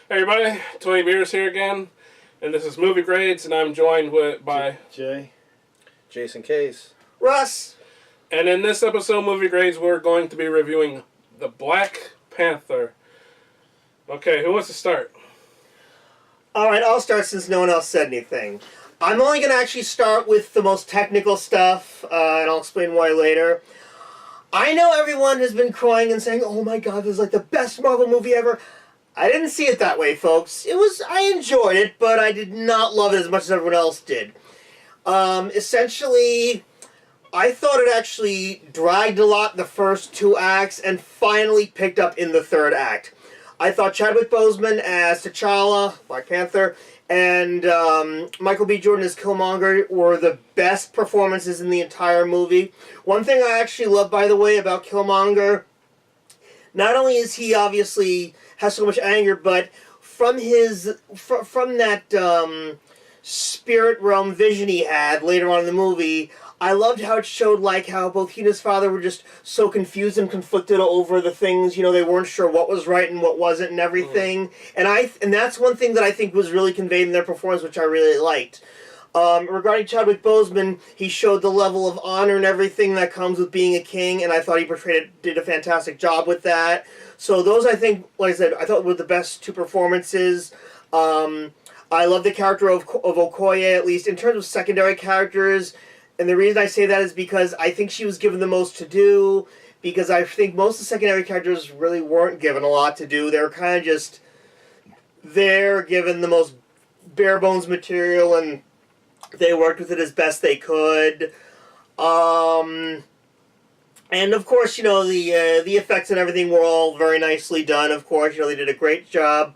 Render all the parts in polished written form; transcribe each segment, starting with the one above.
Hey everybody, Tony Beers here again, and this is Movie Grades, and I'm joined by Jay. Jason Case. Russ. And in this episode of Movie Grades, we're going to be reviewing the Black Panther. Okay, who wants to start? Alright, I'll start since no one else said anything. I'm only going to actually start with the most technical stuff, and I'll explain why later. I know everyone has been crying and saying, oh my god, this is like the best Marvel movie ever. I didn't see it that way, folks. I enjoyed it, but I did not love it as much as everyone else did. Essentially, I thought it actually dragged a lot in the first two acts and finally picked up in the third act. I thought Chadwick Boseman as T'Challa, Black Panther, and Michael B. Jordan as Killmonger were the best performances in the entire movie. One thing I actually love, by the way, about Killmonger, not only is he obviously has so much anger, but from that spirit realm vision he had later on in the movie, I loved how it showed like how both he and his father were just so confused and conflicted over the things, they weren't sure what was right and what wasn't and everything. And that's one thing that I think was really conveyed in their performance, which I really liked. Regarding Chadwick Boseman, he showed the level of honor and everything that comes with being a king, and I thought he did a fantastic job with that. So those, I think, like I said, I thought were the best two performances. I love the character of Okoye, at least in terms of secondary characters. And the reason I say that is because I think she was given the most to do, because I think most of the secondary characters really weren't given a lot to do. They were kind of just there, given the most bare bones material, and they worked with it as best they could. And of course, the effects and everything were all very nicely done. Of course, they did a great job.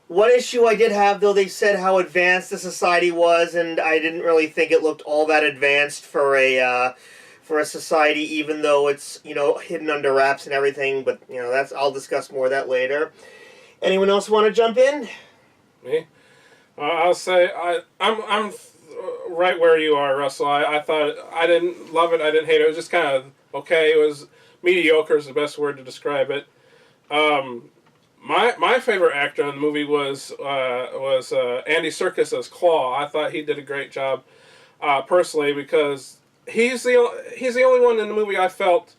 One issue I did have, though, they said how advanced the society was, and I didn't really think it looked all that advanced for a society, even though it's hidden under wraps and everything. But I'll discuss more of that later. Anyone else want to jump in? Me? I'll say I'm right where you are, Russell. I thought I didn't love it. I didn't hate it. It was just kind of okay. It was mediocre is the best word to describe it. My favorite actor in the movie was Andy Serkis as Claw. I thought he did a great job, personally, because he's the only one in the movie I felt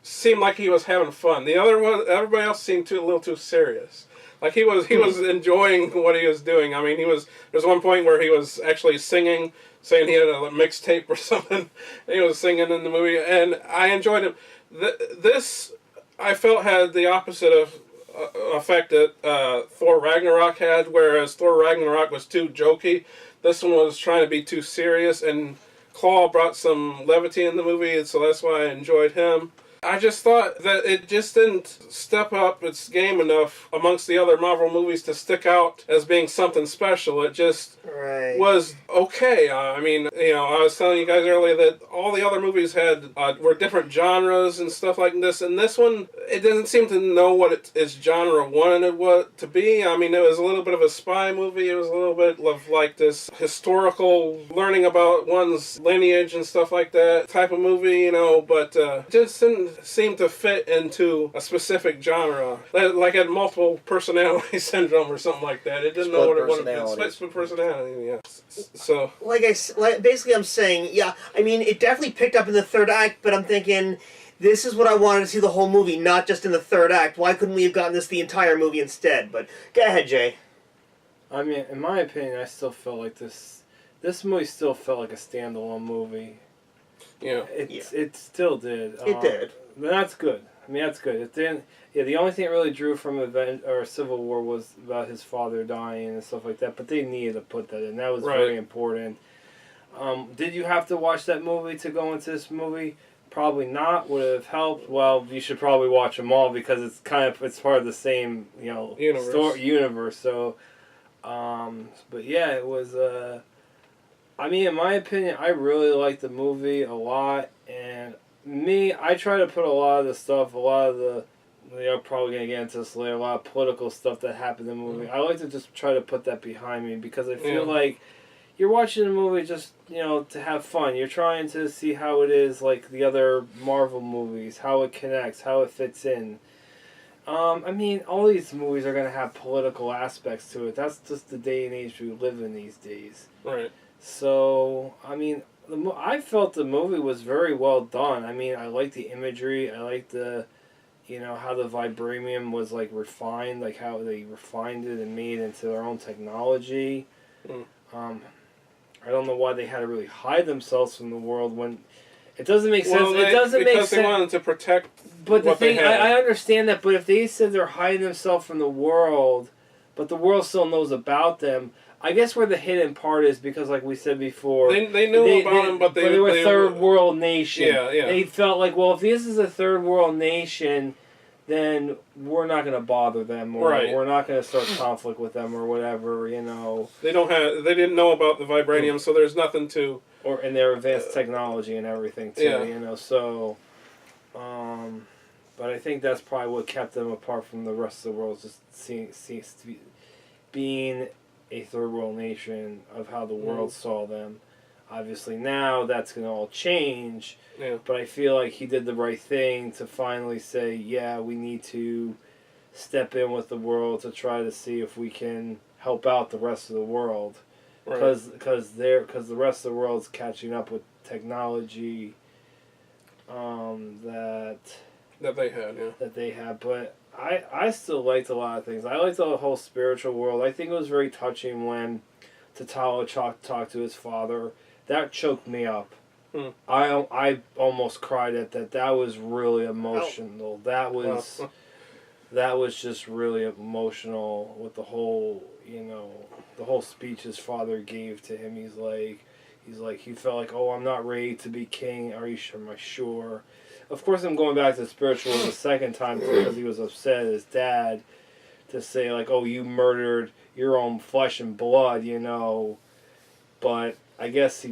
seemed like he was having fun. The other one, everybody else seemed a little too serious. Like he was enjoying what he was doing. I mean, there's one point where he was actually singing, saying he had a mixtape or something. And he was singing in the movie, and I enjoyed it. This I felt had the opposite of effect that Thor Ragnarok had, whereas Thor Ragnarok was too jokey. This one was trying to be too serious, and Claw brought some levity in the movie, and so that's why I enjoyed him. I just thought that it just didn't step up its game enough amongst the other Marvel movies to stick out as being something special. It just was okay. I mean, I was telling you guys earlier that all the other movies were different genres and stuff like this, and this one, it doesn't seem to know what its genre wanted it to be. I mean, it was a little bit of a spy movie. It was a little bit of like this historical learning about one's lineage and stuff like that type of movie, but just didn't seem to fit into a specific genre. Like it had multiple personality syndrome or something like that. It didn't know what it wanted. Split personality, yeah. So basically I'm saying, yeah, I mean, it definitely picked up in the third act, but I'm thinking, this is what I wanted to see the whole movie, not just in the third act. Why couldn't we have gotten this the entire movie instead? But go ahead, Jay. I mean, in my opinion, I still felt like this movie still felt like a standalone movie. Yeah. It still did. It did. But that's good. I mean, that's good. The only thing it really drew from Civil War was about his father dying and stuff like that. But they needed to put that in. That was very important. Did you have to watch that movie to go into this movie? Probably not. Would it have helped? Well, you should probably watch them all because it's part of the same universe. So, but yeah, it was. I mean, in my opinion, I really liked the movie a lot, and I try to put a lot of the probably going to get into this later, a lot of political stuff that happened in the movie. I like to just try to put that behind me because I feel like you're watching the movie just, to have fun. You're trying to see how it is like the other Marvel movies, how it connects, how it fits in. I mean, all these movies are going to have political aspects to it. That's just the day and age we live in these days. Right. So, I mean, I felt the movie was very well done. I mean, I like the imagery. I like the, how the vibranium was, like, refined, like how they refined it and made it into their own technology. I don't know why they had to really hide themselves from the world when it doesn't make sense. It doesn't make sense. Because they wanted to protect. But the what they thing, had. I understand that. But if they said they're hiding themselves from the world, but the world still knows about them, I guess where the hidden part is because, like we said before, they knew about them, but they were a third world nation. Yeah, yeah. They felt like, well, if this is a third world nation, then we're not going to bother them, or we're not going to start conflict with them, or whatever. They didn't know about the vibranium, so there's nothing to. Or in their advanced technology and everything too. Yeah. So. But I think that's probably what kept them apart from the rest of the world, just being a third world nation of how the world saw them. Obviously now that's going to all change, but I feel like he did the right thing to finally say, yeah, we need to step in with the world to try to see if we can help out the rest of the world. Because the rest of the world's catching up with technology that they had, but I still liked a lot of things. I liked the whole spiritual world. I think it was very touching when T'Challa talked to his father. That choked me up. I almost cried at that. That was really emotional. That was just really emotional with the whole the whole speech his father gave to him. He's like he felt like, oh, I'm not ready to be king. Am I sure? Of course, I'm going back to spiritual the second time because he was upset at his dad to say, like, oh, you murdered your own flesh and blood, But I guess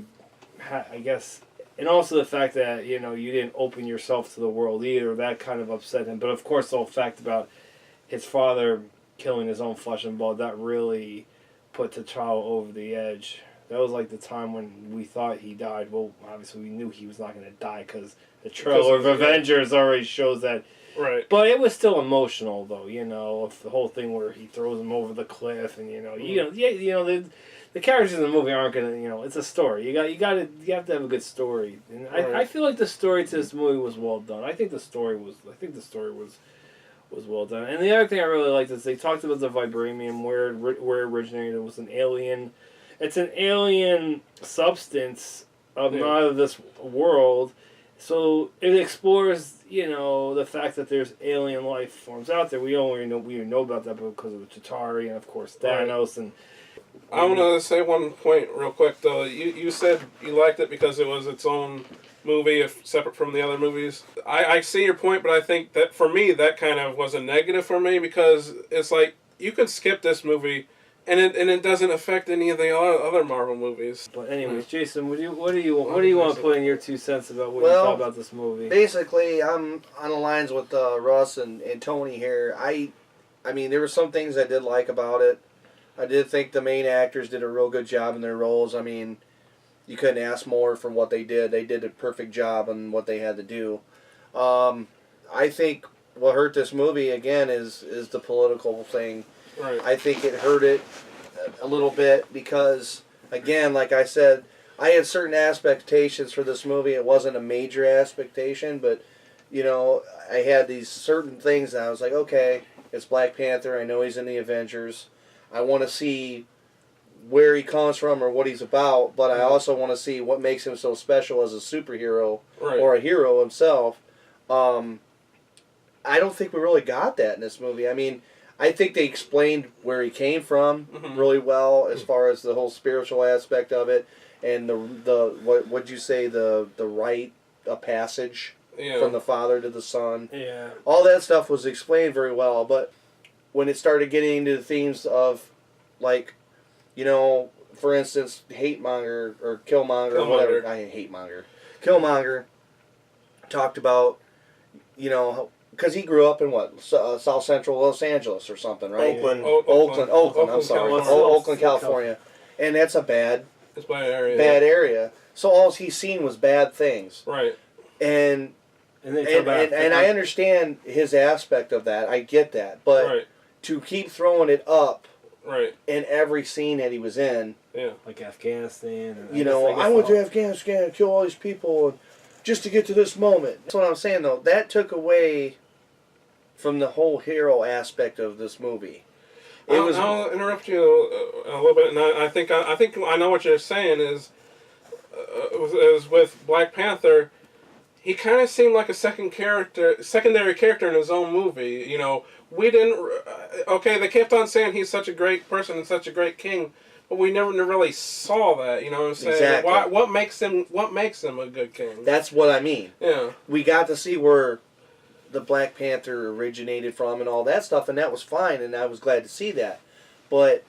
and also the fact that, you didn't open yourself to the world either, that kind of upset him. But of course, the whole fact about his father killing his own flesh and blood, that really put T'Challa over the edge. That was like the time when we thought he died. Well, obviously we knew he was not going to die because the trailer of Avengers already shows that. Right. But it was still emotional, though. The whole thing where he throws him over the cliff, and the characters in the movie aren't gonna. It's a story. You have to have a good story, and I feel like the story to this movie was well done. I think the story was well done. And the other thing I really liked is they talked about the vibranium, where it originated. It was an alien. It's an alien substance not of this world, so it explores, the fact that there's alien life forms out there. We know about that because of the Chitauri and of course Thanos. And I want to say one point real quick though. You said you liked it because it was its own movie, if separate from the other movies. I see your point, but I think that for me that kind of was a negative for me because it's like you could skip this movie. And it doesn't affect any of the other Marvel movies. But anyways, Jason, what do you want to put in your 2 cents about what you thought about this movie? Basically, I'm on the lines with Russ and Tony here. I mean, there were some things I did like about it. I did think the main actors did a real good job in their roles. I mean, you couldn't ask more from what they did. They did a perfect job on what they had to do. I think what hurt this movie again is the political thing. Right. I think it hurt it a little bit because, again, like I said, I had certain expectations for this movie. It wasn't a major expectation, but, I had these certain things that I was like, okay, it's Black Panther. I know he's in the Avengers. I want to see where he comes from or what he's about, but I also want to see what makes him so special as a superhero or a hero himself. I don't think we really got that in this movie. I mean, I think they explained where he came from really well as far as the whole spiritual aspect of it and the what'd you say, the rite of passage from the father to the son. Yeah. All that stuff was explained very well, but when it started getting into the themes of, like, for instance, hate monger or killmonger or whatever. I hate monger. Killmonger talked about, because he grew up in South Central Los Angeles or something, right? Oakland. I'm sorry, Oakland, California, and that's a bad area. Bad area. So all he's seen was bad things. Right. And And I understand his aspect of that. I get that, but to keep throwing it up, in every scene that he was in, like Afghanistan. And I went to Afghanistan and kill all these people, and just to get to this moment. That's what I'm saying, though. That took away from the whole hero aspect of this movie. I'll interrupt you a little bit, and I think I know what you're saying is with Black Panther. He kind of seemed like a secondary character in his own movie. We didn't. Okay, they kept on saying he's such a great person and such a great king, but we never really saw that. You know what I'm saying? Exactly. What makes him a good king? That's what I mean. Yeah. We got to see where the Black Panther originated from and all that stuff, and that was fine, and I was glad to see that. But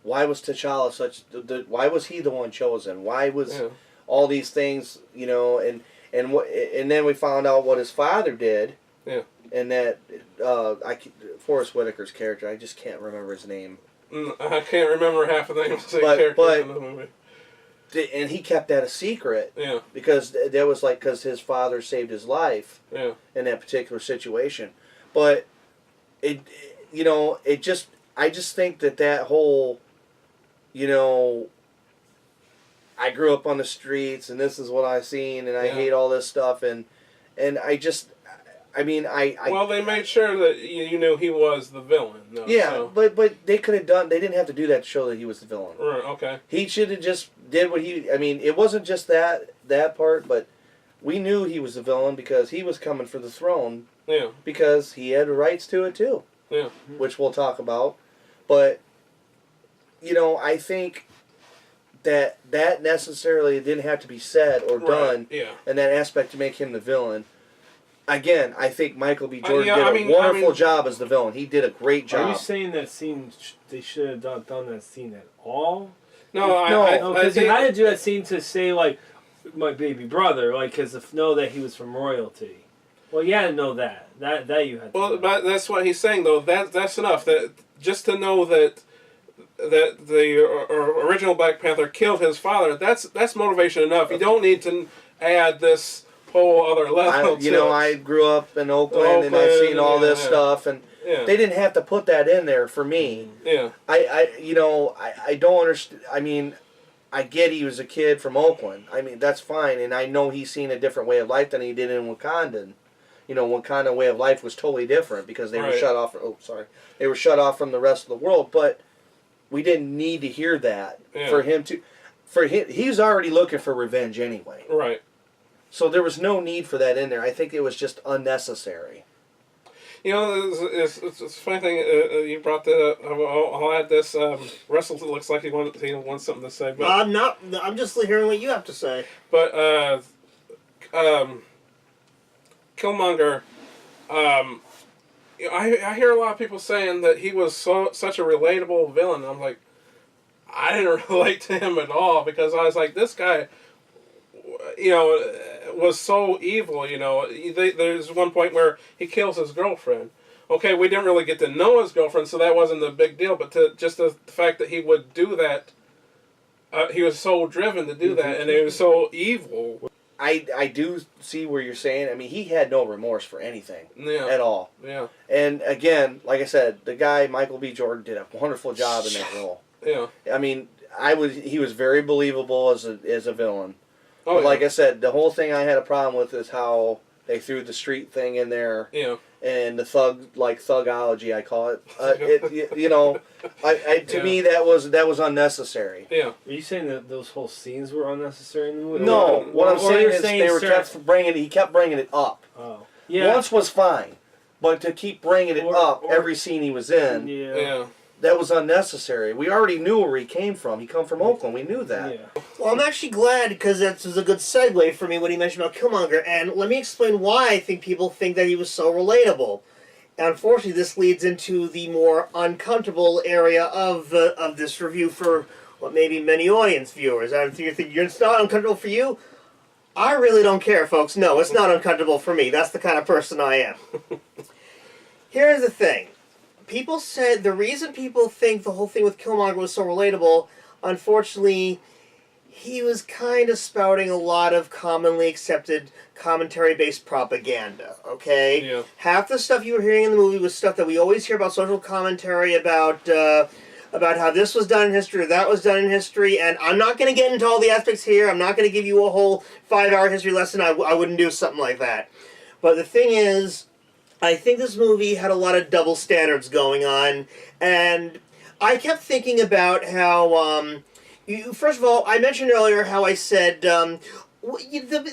why was T'Challa why was he the one chosen? Why was all these things? And then we found out what his father did. Yeah. And that Forrest Whitaker's character, I just can't remember his name. I can't remember half of the names of the characters in the movie. And he kept that a secret. Yeah. Because that was because his father saved his life. Yeah. In that particular situation, but I just think that whole, I grew up on the streets and this is what I've seen and I hate all this stuff and well, they made sure that you knew he was the villain. Though, but they could have done. They didn't have to do that to show that he was the villain. Right. Okay. He should have just did what he. I mean, it wasn't just that part, but we knew he was the villain because he was coming for the throne. Yeah. Because he had rights to it too. Yeah. Which we'll talk about, but I think that necessarily didn't have to be said or done. Yeah. In that aspect to make him the villain. Again, I think Michael B. Jordan did a wonderful job as the villain. He did a great job. Are you saying that scene, they should have done that scene at all? No, because you had to do that scene to say, like, my baby brother, like, because to know that he was from royalty. Well, you had to know that. That you had to know. But that's what he's saying, though. That's enough. That just to know that the original Black Panther killed his father, that's motivation enough. You don't need to add this whole other level. I grew up in Oakland and I've seen all this stuff, and they didn't have to put that in there for me. Yeah. I don't understand. I mean, I get he was a kid from Oakland. I mean, that's fine, and I know he's seen a different way of life than he did in Wakanda. Wakanda way of life was totally different because they were shut off. They were shut off from the rest of the world. But we didn't need to hear that for him to. For him, he's already looking for revenge anyway. Right. So there was no need for that in there. I think it was just unnecessary. It's a funny thing you brought that up. I'll add this. Russell looks like he wants something to say. But I'm not. I'm just hearing what you have to say. But Killmonger, I hear a lot of people saying that he was such a relatable villain. I'm like, I didn't relate to him at all because I was like, this guy, was so evil. There's one point where he kills his girlfriend. Okay, we didn't really get to know his girlfriend, so that wasn't a big deal. But just the fact that he would do that, he was so driven to do that, and he was so evil. I do see where you're saying. I mean, he had no remorse for anything at all. Yeah. And again, like I said, the guy Michael B. Jordan did a wonderful job in that role. Yeah. I mean, he was very believable as a villain. Oh, but like I said, the whole thing I had a problem with is how they threw the street thing in there. Yeah. And the thugology, I call it. To me that was unnecessary. Yeah. Are you saying that those whole scenes were unnecessary in the movie? No. What I'm saying is he kept bringing it up. Oh. Yeah. Once was fine, but to keep bringing it up every scene he was in. Yeah. That was unnecessary. We already knew where he came from. He come from Oakland. We knew that. Yeah. Well, I'm actually glad because that was a good segue for me when he mentioned about Killmonger. And let me explain why I think people think that he was so relatable. And unfortunately, this leads into the more uncomfortable area of this review for what maybe many audience viewers. I think it's not uncomfortable for you. I really don't care, folks. No, it's not uncomfortable for me. That's the kind of person I am. Here's the thing. People said the reason people think the whole thing with Killmonger was so relatable, unfortunately, he was kind of spouting a lot of commonly accepted commentary-based propaganda, okay? Yeah. Half the stuff you were hearing in the movie was stuff that we always hear about, social commentary, about how this was done in history or that was done in history, and I'm not going to get into all the aspects here. I'm not going to give you a whole 5-hour history lesson. I wouldn't do something like that. But the thing is, I think this movie had a lot of double standards going on, and I kept thinking about how... first of all, I mentioned earlier how I said they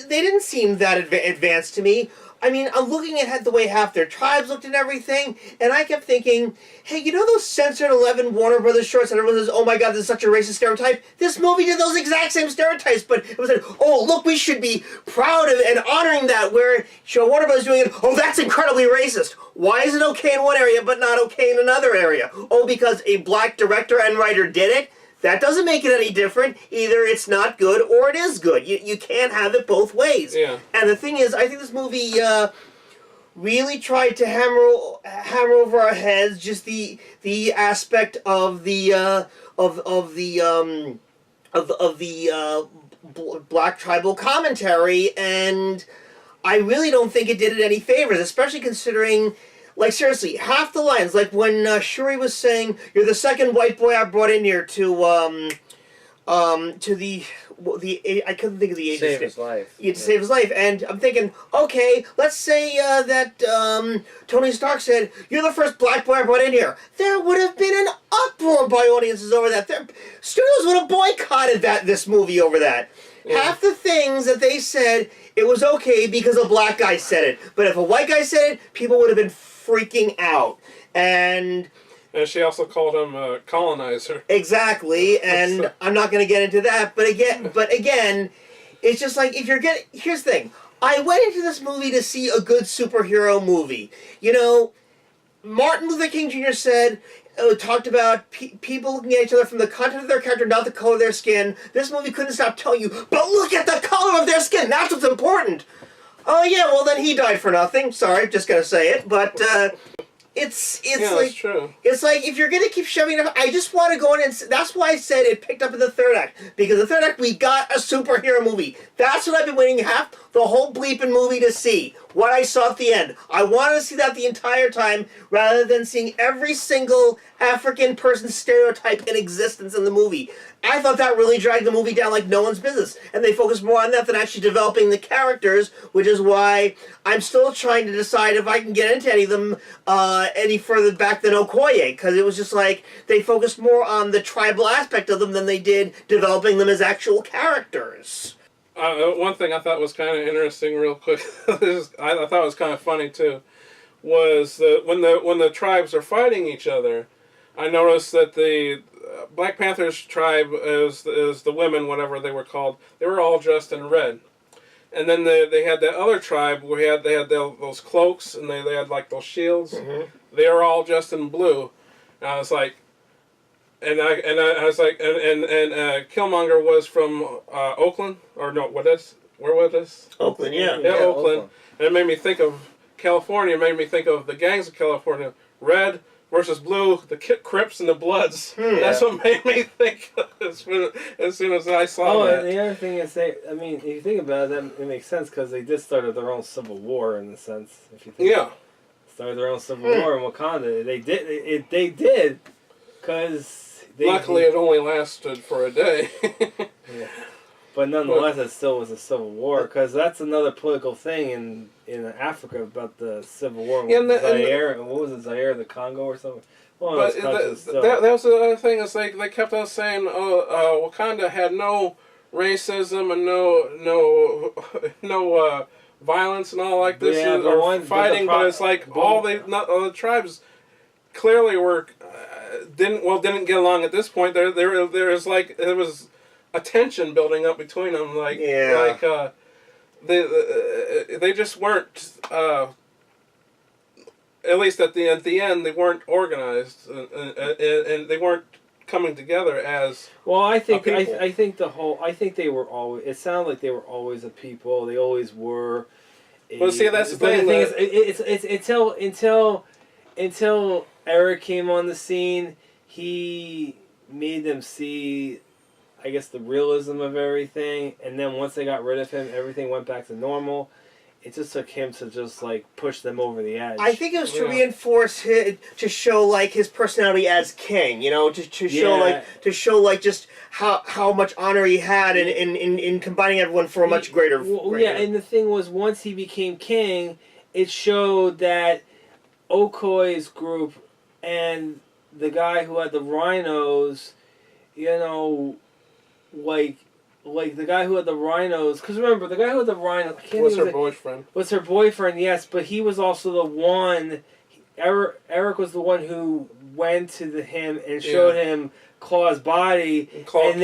didn't seem that advanced to me. I mean, I'm looking at the way half their tribes looked and everything, and I kept thinking, hey, you know those censored 11 Warner Brothers shorts that everyone says, oh my god, this is such a racist stereotype? This movie did those exact same stereotypes, but it was like, oh, look, we should be proud of and honoring that, where Warner Brothers doing it, oh, that's incredibly racist. Why is it okay in one area but not okay in another area? Oh, because a black director and writer did it? That doesn't make it any different. Either it's not good or it is good. You can't have it both ways. Yeah. And the thing is, I think this movie really tried to hammer over our heads just the aspect of the black tribal commentary, and I really don't think it did it any favors, especially considering. Like, seriously, half the lines, like when Shuri was saying, you're the second white boy I brought in here to the I couldn't think of the Save his life. Yeah, to save his life. And I'm thinking, okay, let's say that Tony Stark said, you're the first black boy I brought in here. There would have been an uproar by audiences over that. Studios would have boycotted this movie over that. Yeah. Half the things that they said, it was okay because a black guy said it. But if a white guy said it, people would have been freaking out. And she also called him a colonizer. Exactly, and I'm not going to get into that. But again, it's just like, if you're getting... Here's the thing. I went into this movie to see a good superhero movie. You know, Martin Luther King Jr. said... talked about people looking at each other from the content of their character, not the color of their skin. This movie couldn't stop telling you, but look at the color of their skin! That's what's important! Oh yeah, well then he died for nothing. Sorry, just gonna say it, but it's yeah, like that's true. It's like, if you're gonna keep shoving it up, I just want to go in and that's why I said it picked up in the third act, because the third act we got a superhero movie. That's what I've been waiting half the whole bleeping movie to see. What I saw at the end. I wanted to see that the entire time, rather than seeing every single African person stereotype in existence in the movie. I thought that really dragged the movie down like no one's business, and they focused more on that than actually developing the characters, which is why I'm still trying to decide if I can get into any of them any further back than Okoye, because it was just like they focused more on the tribal aspect of them than they did developing them as actual characters. One thing I thought was kind of interesting, real quick, I thought was kind of funny too, was that when the tribes are fighting each other, I noticed that the Black Panther's tribe is the women, whatever they were called, they were all dressed in red. And then they had that other tribe where they had those cloaks and they had like those shields. Mm-hmm. They were all dressed in blue. And I was like, and Killmonger was from Oakland, or no, where was this? Oakland, yeah. Yeah, Oakland. And it made me think of California. It made me think of the gangs of California. Red versus blue, the Crips and the Bloods. That's what made me think as soon as I saw that. Oh, and the other thing is, if you think about it, it makes sense, because they did start their own civil war, in a sense. If you think started their own civil war in Wakanda. They did, because... Luckily, it only lasted for a day. Yeah. But nonetheless, it still was a civil war, because that's another political thing in Africa about the civil war. Zaire, what was it, Zaire, the Congo or something? Well, but that was the other thing, is like they kept on saying, Wakanda had no racism and no violence and all like this, or fighting, but it's like all the tribes clearly were didn't get along at this point. There was a tension building up between them, they just weren't. At least at the end, they weren't organized, and they weren't coming together as. Well, I think they were always. It sounded like they were always a people. They always were. Well, see, that's the thing. The thing is, until Eric came on the scene, he made them see I guess, the realism of everything. And then once they got rid of him, everything went back to normal. It just took him to just like push them over the edge. I think it was to reinforce to show like his personality as king, you know, to show like just how much honor he had in combining everyone for a much greater. Yeah, and the thing was, once he became king, it showed that Okoye's group and the guy who had the rhinos, you know, like the guy who had the rhinos, because remember, the guy who had the rhinos was her boyfriend. Was her boyfriend, yes, but he was also the one, Eric was the one who went to him and showed him Claw's body, and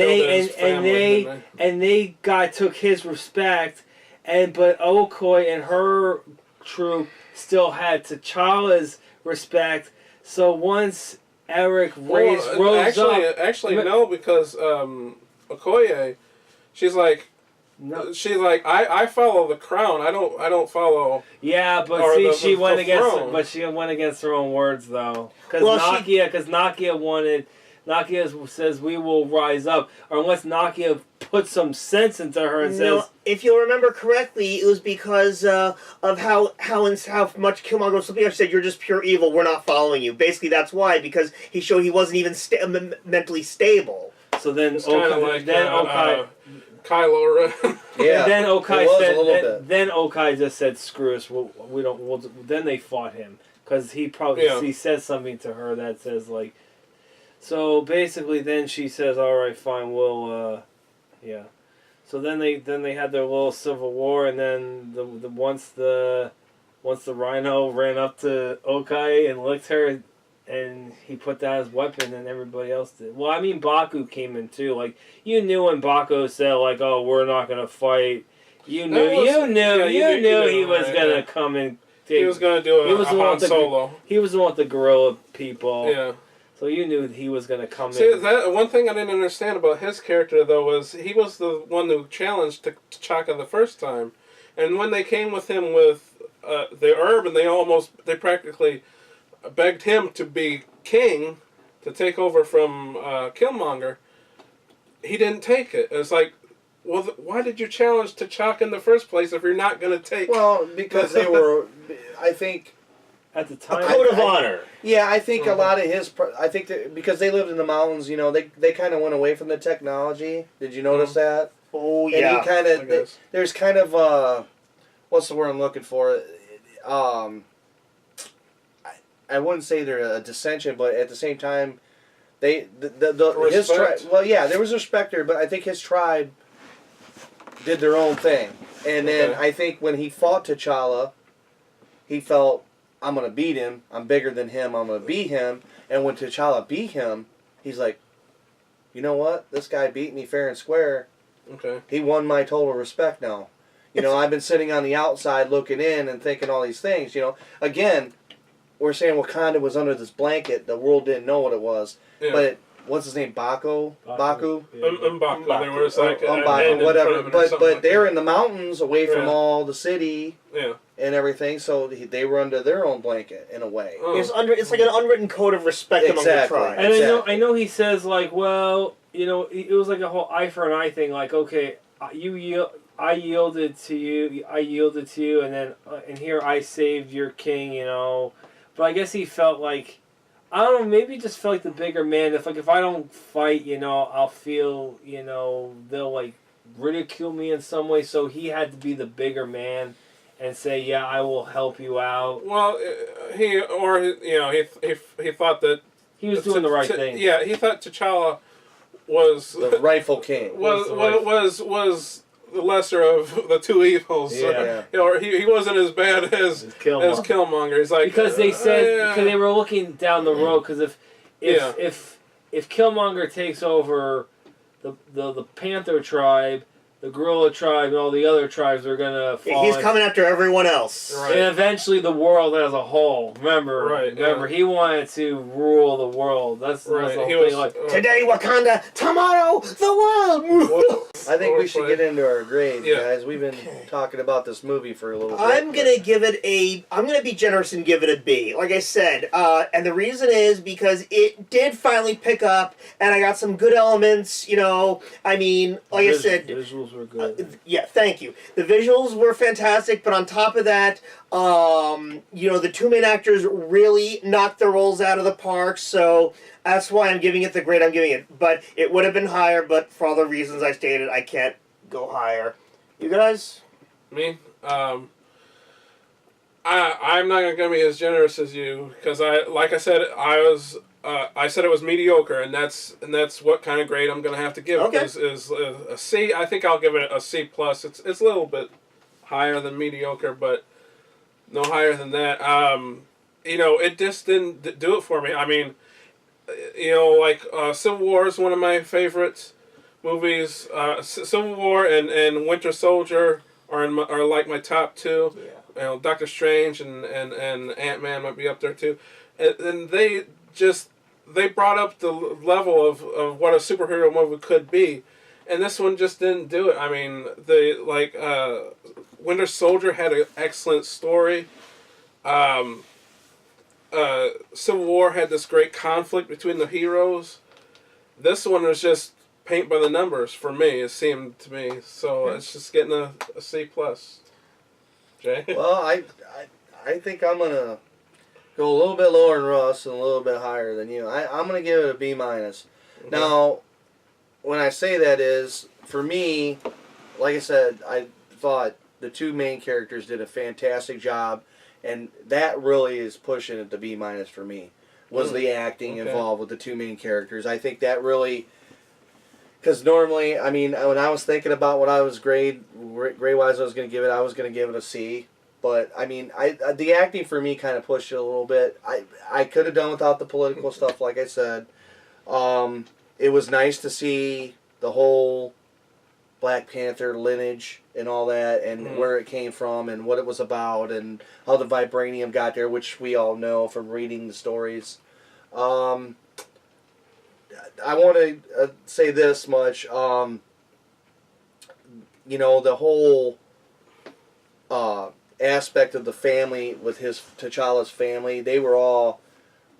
they took his respect, but Okoye and her troop still had T'Challa's respect, so once Eric rose up... Actually, no, because Okoye... She's like, I follow the crown. I don't follow. Yeah, but she went against her own words though. Because Nakia says we will rise up, or unless Nakia puts some sense into her and says. If you'll remember correctly, it was because of how much Killmonger something said, "You're just pure evil. We're not following you." Basically, that's why, because he showed he wasn't even mentally stable. So then, Kylo Ren. Yeah. Then Okai said. Then Okai just said, "Screw us. We don't." Then they fought him because he said something to her that says like. So basically, then she says, "All right, fine. We'll, yeah." So then they had their little civil war, and then once the Rhino ran up to Okai and licked her. And he put down his weapon, and everybody else did. Well, I mean, Baku came in too. Like you knew when Baku said, "Like, oh, we're not gonna fight." You knew he was gonna come and. He was gonna do a Han Solo. He was the one with the gorilla people. Yeah. So you knew he was gonna come in. See, that one thing I didn't understand about his character though was he was the one who challenged T'Chaka the first time, and when they came with him with the herb, and they practically begged him to be king, to take over from Killmonger, he didn't take it. It's like, well, why did you challenge T'Chaka in the first place if you're not going to take... Well, because they were, I think... At the time... A code of honor. Yeah, I think a lot of his... I think that because they lived in the mountains, you know, they kind of went away from the technology. Did you notice that? Oh, yeah. And he kind of... There's kind of... what's the word I'm looking for? I wouldn't say they're a dissension, but at the same time, his tribe. Well, yeah, there was respect there, but I think his tribe did their own thing, and then I think when he fought T'Challa, he felt, "I'm gonna beat him. I'm bigger than him. I'm gonna beat him." And when T'Challa beat him, he's like, "You know what? This guy beat me fair and square. Okay. He won my total respect now. You know, I've been sitting on the outside looking in and thinking all these things. You know, again." We're saying Wakanda was under this blanket. The world didn't know what it was. Yeah. But what's his name? Baku? Baku. Yeah. Mbaku. There was like whatever. But like they're in the mountains, away from all the city. Yeah. And everything, so they were under their own blanket in a way. Oh. It's like an unwritten code of respect among the tribe. And I know he says like, well, you know, it was like a whole eye for an eye thing. Like, okay, I yielded to you, and then and here I saved your king, you know. But I guess he felt like, I don't know, maybe he just felt like the bigger man. If I don't fight, you know, I'll feel, you know, they'll like ridicule me in some way. So he had to be the bigger man and say, yeah, I will help you out. Well, he thought that he was doing the right thing. Yeah, he thought T'Challa was the rightful king. Was the lesser of the two evils. Yeah. He wasn't as bad as Killmonger. He's like, because they said because they were looking down the road, because if Killmonger takes over the Panther tribe, the gorilla tribe and all the other tribes are gonna fall. He's coming after everyone else. Right. And eventually the world as a whole. Remember, he wanted to rule the world. That's the Right. whole He thing. was Like, Today Wakanda, tomorrow the world. I think we should get into our grades, Yeah. guys. We've been talking about this movie for a little bit. I'm gonna give it I'm gonna be generous and give it a B. Like I said, and the reason is because it did finally pick up, and I got some good elements. You know, I mean, like I said, visuals were good. yeah, thank you. The visuals were fantastic, but on top of that, you know, the two main actors really knocked their roles out of the park. So that's why I'm giving it the grade I'm giving it. But it would have been higher, but for all the reasons I stated, I can't go higher. You guys? Me? I'm not gonna be as generous as you because I said it was mediocre, and that's what kind of grade I'm gonna have to give it. Okay. Is a C. I think I'll give it a C plus. It's a little bit higher than mediocre, but no higher than that. You know, it just didn't do it for me. I mean, you know, like Civil War is one of my favorites movies. Civil War and Winter Soldier are like my top two. Yeah. You know, Doctor Strange and Ant-Man might be up there too, and they brought up the level of what a superhero movie could be, and this one just didn't do it. I mean, Winter Soldier had an excellent story. Civil War had this great conflict between the heroes. This one was just paint by the numbers for me. It seemed to me, so it's just getting a C plus. Jay? Well, I think I'm gonna go a little bit lower than Russ and a little bit higher than you. I'm gonna give it a B minus. Okay. Now, when I say that is, for me, like I said, I thought the two main characters did a fantastic job, and that really is pushing it to B minus for me. Was the acting involved with the two main characters? I think that really. Because normally, I mean, when I was thinking about what I was grade-wise I was going to give it, I was going to give it a C. But, I mean, the acting for me kind of pushed it a little bit. I could have done without the political stuff, like I said. It was nice to see the whole Black Panther lineage and all that, and where it came from, and what it was about, and how the vibranium got there, which we all know from reading the stories. I want to say this much. You know, the whole aspect of the family with T'Challa's family, they were all,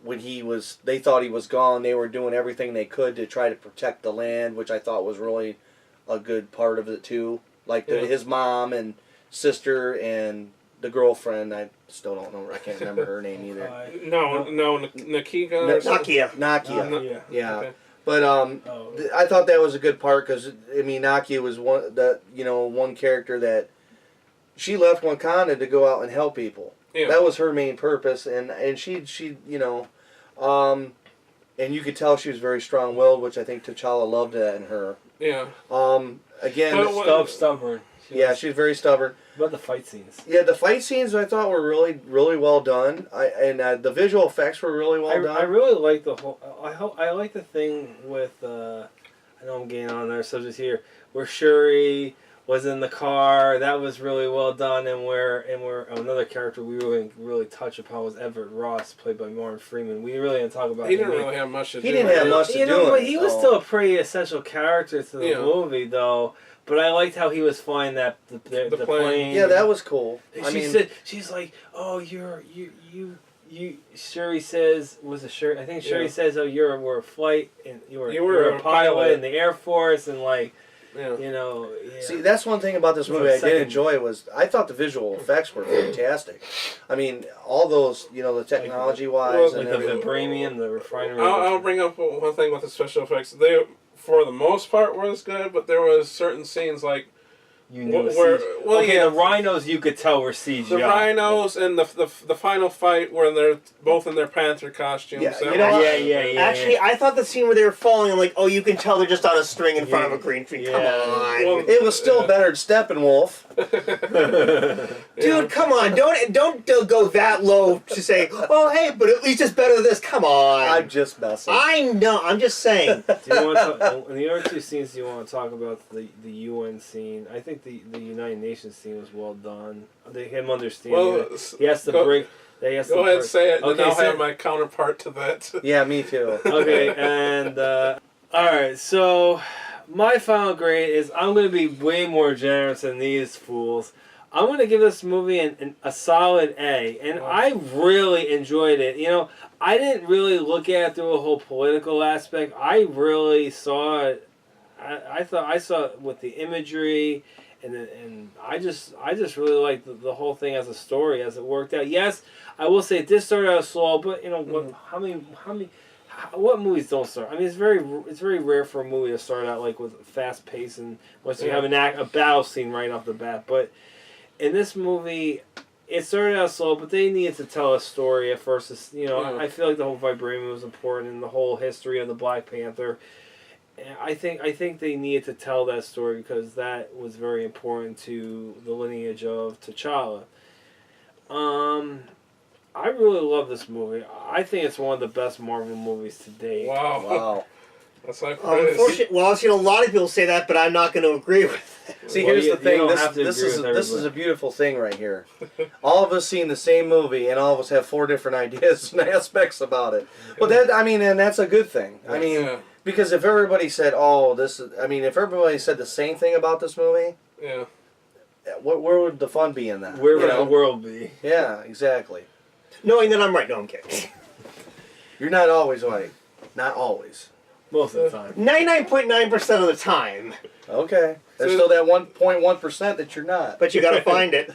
they thought he was gone, they were doing everything they could to try to protect the land, which I thought was really a good part of it too. Like his mom and sister and the girlfriend, I still don't know, I can't remember her name either. Nakia. Yeah. Okay. But I thought that was a good part because I mean Nakia was one character that she left Wakanda to go out and help people. Yeah. That was her main purpose, and she you know, and you could tell she was very strong-willed, which I think T'Challa loved that in her. Yeah. Again, Stubborn. She's very stubborn. What about the fight scenes? Yeah, the fight scenes I thought were really, really well done. The visual effects were really well done. I really like the whole. I like the thing with. I know I'm getting on there, so just here where Shuri was in the car. That was really well done, and where another character we really touch upon was Everett Ross, played by Morgan Freeman. We really didn't talk about. He didn't really have much to do. He didn't have much to do. But he was still a pretty essential character to the movie, though. But I liked how he was flying the plane. Yeah, that was cool. She's like, oh, you. Shuri says, Shuri? I think Shuri says, oh, we're a flight, and you were a pilot in the Air Force, and like, you know. Yeah. See, that's one thing about this movie I did enjoy was I thought the visual effects were fantastic. I mean, all those, you know, the technology-wise. Like the vibranium, the refinery. I'll bring up one thing with the special effects. They, for the most part, was good, but there was certain scenes like the rhinos you could tell were CGI. The rhinos and the final fight where they're both in their Panther costumes. Yeah. Actually, I thought the scene where they were falling, I'm like, oh, you can tell they're just on a string in front of a green tree. Come on. Well, it was still better than Steppenwolf. Dude, come on! Don't go that low to say, "Oh, hey, but at least it's better than this." Come on! I'm just messing. I know. I'm just saying. Do you want to talk, in the other two scenes, do you want to talk about the UN scene? I think the United Nations scene was well done. Him understanding that he has to break. Go ahead and say it, okay, and I'll have my counterpart to that. Yeah, me too. Okay, and alright, so my final grade is I'm going to be way more generous than these fools. I'm going to give this movie a solid A, and I really enjoyed it. You know, I didn't really look at it through a whole political aspect. I really saw it. I thought I saw it with the imagery, and I just really liked the whole thing as a story as it worked out. Yes, I will say it did start out slow, but you know what movies don't start? I mean, it's very rare for a movie to start out like with fast pace and once you have a battle scene right off the bat. But in this movie, it started out slow, but they needed to tell a story at first. You know, I feel like the whole vibranium was important and the whole history of the Black Panther. I think they needed to tell that story because that was very important to the lineage of T'Challa. I really love this movie. I think it's one of the best Marvel movies to date. Wow. That's like praise. Well, I've seen a lot of people say that, but I'm not going to agree with it. See, here's the thing. This is a beautiful thing right here. All of us seen the same movie, and all of us have 4 different ideas and aspects about it. But and that's a good thing. I mean, because if everybody said, if everybody said the same thing about this movie, where would the fun be in that? Where would the world be? Yeah, exactly. Knowing that I'm right. No, I'm kidding. You're not always right. Not always. Most of the time. 99.9% of the time. Okay. There's still that 1.1% that you're not. But you got to find it.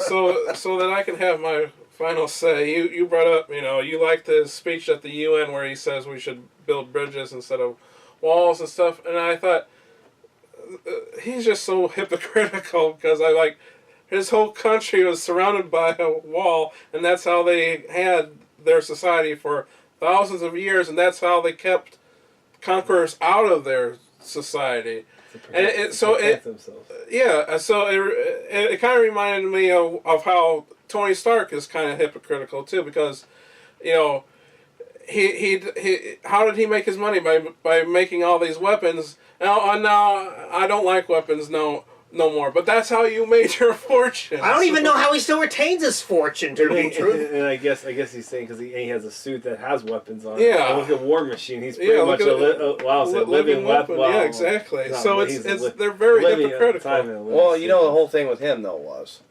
So that I can have my final say. You brought up, you liked his speech at the UN where he says we should build bridges instead of walls and stuff. And I thought, he's just so hypocritical because his whole country was surrounded by a wall, and that's how they had their society for thousands of years, and that's how they kept conquerors out of their society. So it kind of reminded me of how Tony Stark is kind of hypocritical too, because he how did he make his money by making all these weapons? Now I don't like weapons no more, but that's how you made your fortune. I don't even know how he still retains his fortune, to be true. And I guess he's saying because he has a suit that has weapons on it. Yeah. And look at War Machine. He's pretty much a living weapon. Yeah, exactly. So they're very hypocritical. Well, the whole thing with him though was,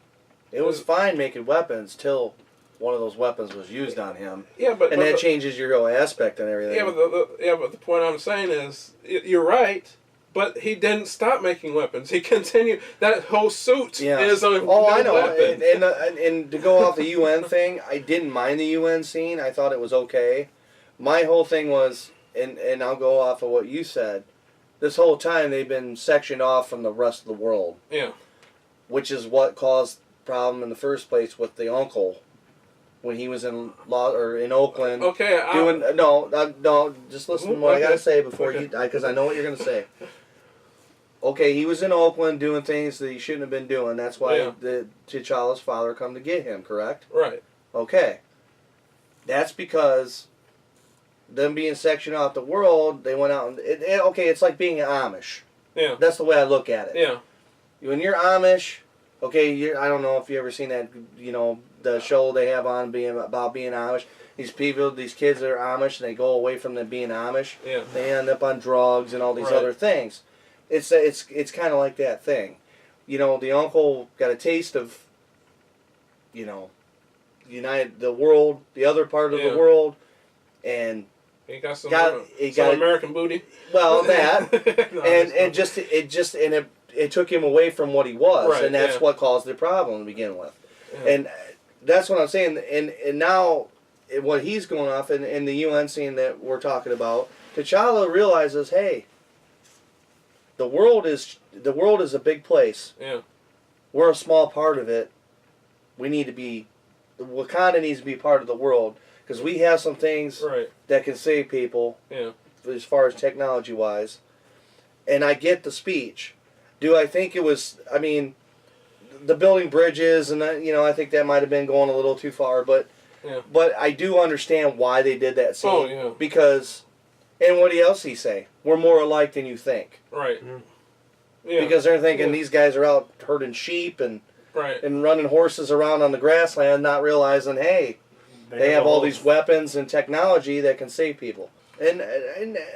it was fine making weapons till one of those weapons was used on him. Yeah, but that changes your whole aspect and everything. Yeah, but the point I'm saying is, you're right. But he didn't stop making weapons. He continued. That whole suit is a weapon. And to go off the UN thing, I didn't mind the UN scene. I thought it was okay. My whole thing was, and I'll go off of what you said, this whole time they've been sectioned off from the rest of the world. Yeah. Which is what caused the problem in the first place with the uncle. When he was in Oakland, just listen to what I gotta say before because I know what you're gonna say. Okay, he was in Oakland doing things that he shouldn't have been doing. That's why T'Challa's father come to get him. Correct? Right. Okay. That's because them being sectioned off the world, they went out and it's like being an Amish. Yeah. That's the way I look at it. Yeah. When you're Amish, I don't know if you ever seen that, the show they have on about being Amish. These kids that are Amish, and they go away from them being Amish. Yeah. They end up on drugs and all these other things. It's kind of like that thing. The uncle got a taste of, the world, the other part of the world, and he got some American booty. Well, that it took him away from what he was, and that's what caused the problem to begin with. Yeah. And that's what I'm saying. And now, what he's going off in the UN scene that we're talking about, T'Challa realizes, hey, the world is a big place. Yeah. We're a small part of it. Wakanda needs to be part of the world because we have some things that can save people. Yeah. As far as technology wise, and I get the speech. Do I think it was? I mean, the building bridges, and I think that might have been going a little too far, but I do understand why they did that scene. Oh, yeah. Because, and what else he say? We're more alike than you think. Right. Mm-hmm. Yeah. Because they're thinking these guys are out herding sheep and Right. and running horses around on the grassland, not realizing, hey, they have all these weapons and technology that can save people. And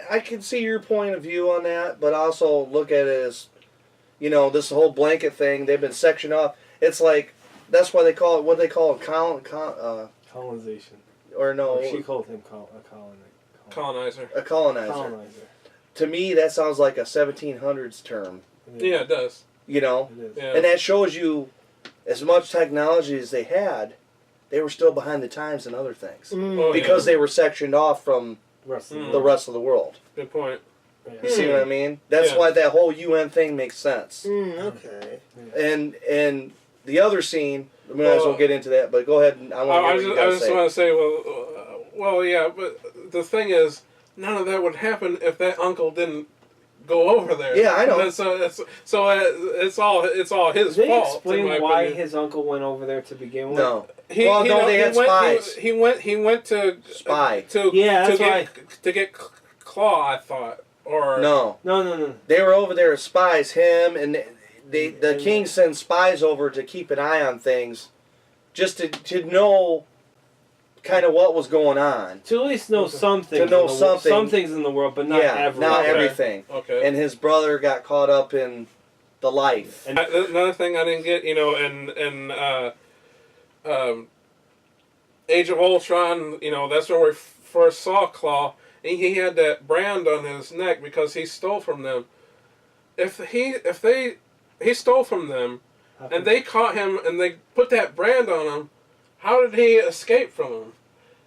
I can see your point of view on that, but also look at it as, this whole blanket thing, they've been sectioned off. It's like, that's why they call it, what they call it, colonization. Or no. Or she called him Colonizer. A colonizer. To me, that sounds like a 1700s term. Yeah, it does. You know? It is. Yeah. And that shows you, as much technology as they had, they were still behind the times in other things. Oh, Because they were sectioned off from the rest of the world. Good point. You see what I mean? That's why that whole UN thing makes sense. Okay. And the other scene, we might as well get into that, but go ahead. And I just want to say, well, yeah, but the thing is, none of that would happen if that uncle didn't go over there. Yeah, I know. So it's all his fault. Did they explain in my why opinion. his uncle went over there to begin with? No. They had spies. He went to Spy. To get Claw, I thought, or No. They were over there as spies. Him and the king sends spies over to keep an eye on things, just to know kind of what was going on. To at least know something. To know something. Some things in the world, but not everything. not everything. Okay. And his brother got caught up in the life. And another thing I didn't get, in Age of Ultron, that's where we first saw Claw, and he had that brand on his neck because he stole from them. If he stole from them, and they caught him and they put that brand on him, how did he escape from them?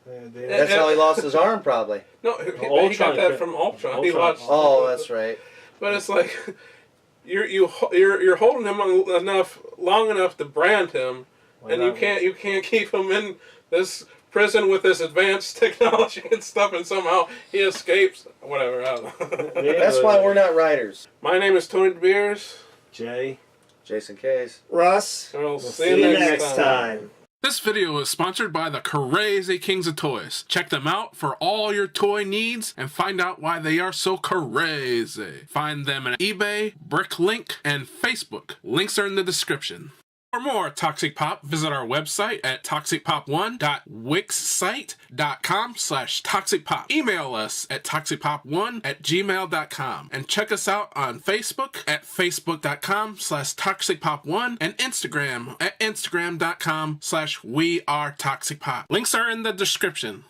That's how he lost his arm, probably. No, he got that from Ultron. He lost. Oh, that's right. But it's like you're holding him long enough to brand him, and you can't keep him in this prison with this advanced technology and stuff, and somehow he escapes. Whatever. I don't know. That's why we're not writers. My name is Tony DeBeers. Jason Case. Russ. We'll See you next time. This video is sponsored by the Crazy Kings of Toys. Check them out for all your toy needs and find out why they are so crazy. Find them on eBay, Bricklink, and Facebook. Links are in the description. For more Toxic Pop, visit our website at toxicpop1.wixsite.com/toxicpop. Email us at toxicpop1@gmail.com and check us out on Facebook at facebook.com/toxicpop1 and Instagram at instagram.com/wearetoxicpop. Links are in the description.